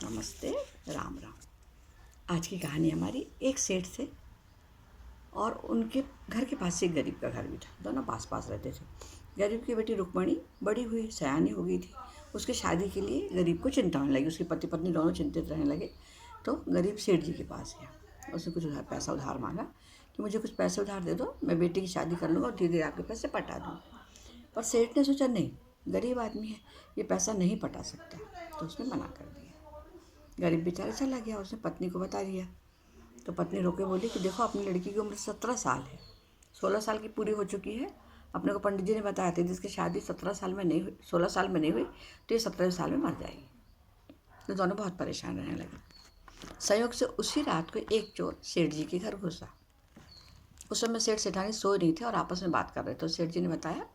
नमस्ते, राम राम। आज की कहानी हमारी एक सेठ थे और उनके घर के पास से एक गरीब का घर भी था। दोनों पास पास रहते थे। गरीब की बेटी रुक्मणी बड़ी हुई, सयानी हो गई थी। उसकी शादी के लिए गरीब को चिंता होने लगी। उसके पति पत्नी दोनों चिंतित रहने लगे। तो गरीब सेठ जी के पास गया। उसने कुछ पैसा उधार मांगा कि मुझे कुछ पैसे उधार दे दो, मैं बेटी की शादी कर लूँगा और धीरे धीरे आपके पैसे पटा दूँगा। पर सेठ ने सोचा नहीं, गरीब आदमी है, ये पैसा नहीं पटा सकता, तो उसने मना कर दिया। गरीब बेचारा चला गया। उसने पत्नी को बता दिया। तो पत्नी रोके बोली कि देखो, अपनी लड़की की उम्र 17 साल है, 16 साल की पूरी हो चुकी है। अपने को पंडित जी ने बताया था जिसकी शादी 17 साल में नहीं हुई, 16 साल में नहीं हुई, तो ये 17वें साल में मर जाएगी। तो दोनों बहुत परेशान रहने लगे। संयोग से उसी रात को एक चोर सेठ जी के घर घुसा। उस समय सेठ सेठानी सोए नहीं थे और आपस में बात कर रहे थे। तो सेठ जी ने बताया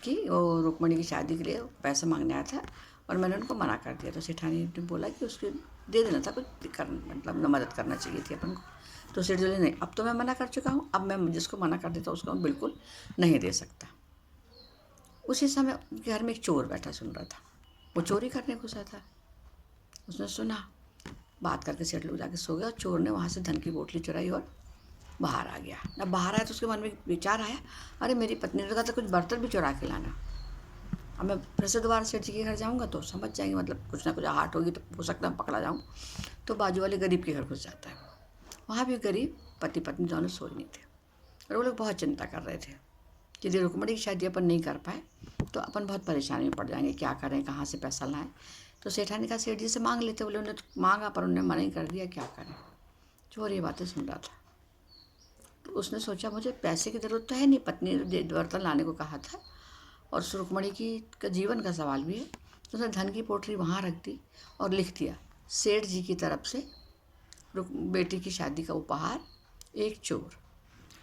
कि वो रुक्मणी की शादी के लिए पैसा मांगने आया था और मैंने उनको मना कर दिया। तो सेठानी ने बोला कि उसके दे देना था, कुछ मतलब मदद करना चाहिए थी अपन को। तो सेठ जी ने नहीं, अब तो मैं मना कर चुका हूँ, अब मैं जिसको मना कर देता उसको मैं बिल्कुल नहीं दे सकता। उसी समय उनके घर में एक चोर बैठा सुन रहा था। वो चोरी करने घुसा था। उसने सुना, बात करके सेठ लोग जाके सो गया और चोर ने वहाँ से धन की बोतली चुराई और बाहर आ गया। जब बाहर आया तो उसके मन में विचार आया, अरे मेरी पत्नी ने कहा था कुछ बर्तन भी चुरा के लाना। अब मैं फिर से दोबारा सेठ जी के घर जाऊँगा तो समझ जाएंगे, मतलब कुछ ना कुछ आहट होगी तो हो सकता है पकड़ा जाऊँ। तो बाजू वाले गरीब के घर घुस जाता है। वहाँ भी गरीब पति पत्नी दोनों सोए नहीं थे और वो लोग बहुत चिंता कर रहे थे कि यदि रुक्मणी की शादी अपन नहीं कर पाए तो अपन बहुत परेशानी में पड़ जाएंगे, क्या करें, कहाँ से पैसा लाएं। तो सेठा ने कहा सेठ जी से मांग लेते। बोले उन्हें तो मांगा पर उन्होंने मना ही कर दिया, क्या करें। चोर ये बातें सुन रहा था। तो उसने सोचा मुझे पैसे की ज़रूरत तो है नहीं, पत्नी ने बर्तन लाने को कहा था और रुक्मणी की का जीवन का सवाल भी है। तो उसने धन की पोटली वहाँ रख दी और लिख दिया, सेठ जी की तरफ से बेटी की शादी का उपहार, एक चोर।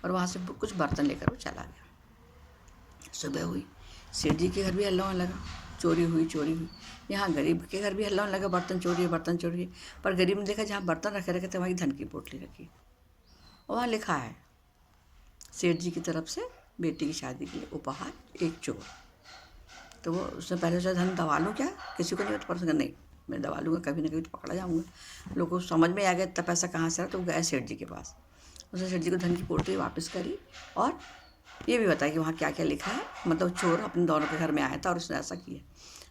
और वहाँ से कुछ बर्तन लेकर वो चला गया। सुबह हुई, सेठ जी के घर भी हल्ला होने लगा, चोरी हुई चोरी हुई। यहाँ गरीब के घर भी हल्ला होने लगा, बर्तन चोरी है बर्तन चोरी है। पर गरीब ने देखा जहाँ बर्तन रखे रखे थे वहीं धन की पोटली रखी। वहाँ लिखा है, सेठ जी की तरफ से बेटी की शादी के लिए उपहार, एक चोर। तो वो उसने पहले सोचा धन दबा लूँ क्या, किसी को नहीं पता। पर नहीं, मैं दबा लूँगा, कभी ना कभी तो पकड़ा जाऊँगा। लोगों को समझ में आ गया इतना पैसा कहाँ से आया। तो वो गए सेठ जी के पास। उसने सेठ जी को धन की पोटली वापस करी और ये भी बताया कि वहाँ क्या क्या लिखा है। मतलब चोर अपने दोनों के घर में आया था और उसने ऐसा किया।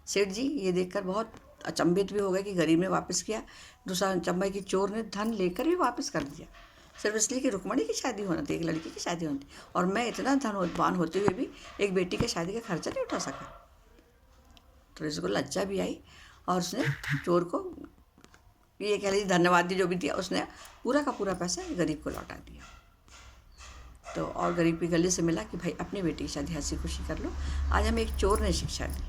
सेठ जी ये देखकर बहुत अचंभित भी हो गए कि गरीब ने वापस किया, दूसरा अचंभा कि चोर ने धन लेकर भी वापस कर दिया, सिर्फ इसलिए कि रुक्मणी की शादी होना थी, एक लड़की की शादी होनी थी, और मैं इतना धनवान होते हुए भी एक बेटी की शादी का खर्चा नहीं उठा सका। तो इसको लज्जा भी आई और उसने चोर को ये कह लीजिए धन्यवाद दी, जो भी दिया उसने पूरा का पूरा पैसा गरीब को लौटा दिया। तो और गरीब की गले से मिला कि भाई अपनी बेटी की शादी हंसी खुशी कर लो। आज हमें एक चोर ने शिक्षा दी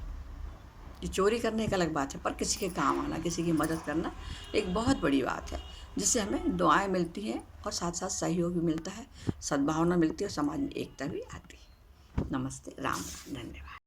कि चोरी करने एक अलग बात है, पर किसी के काम आना, किसी की मदद करना एक बहुत बड़ी बात है, जिससे हमें दुआएं मिलती हैं और साथ साथ सहयोग भी मिलता है, सद्भावना मिलती है और समाज में एकता भी आती है। नमस्ते, राम, धन्यवाद।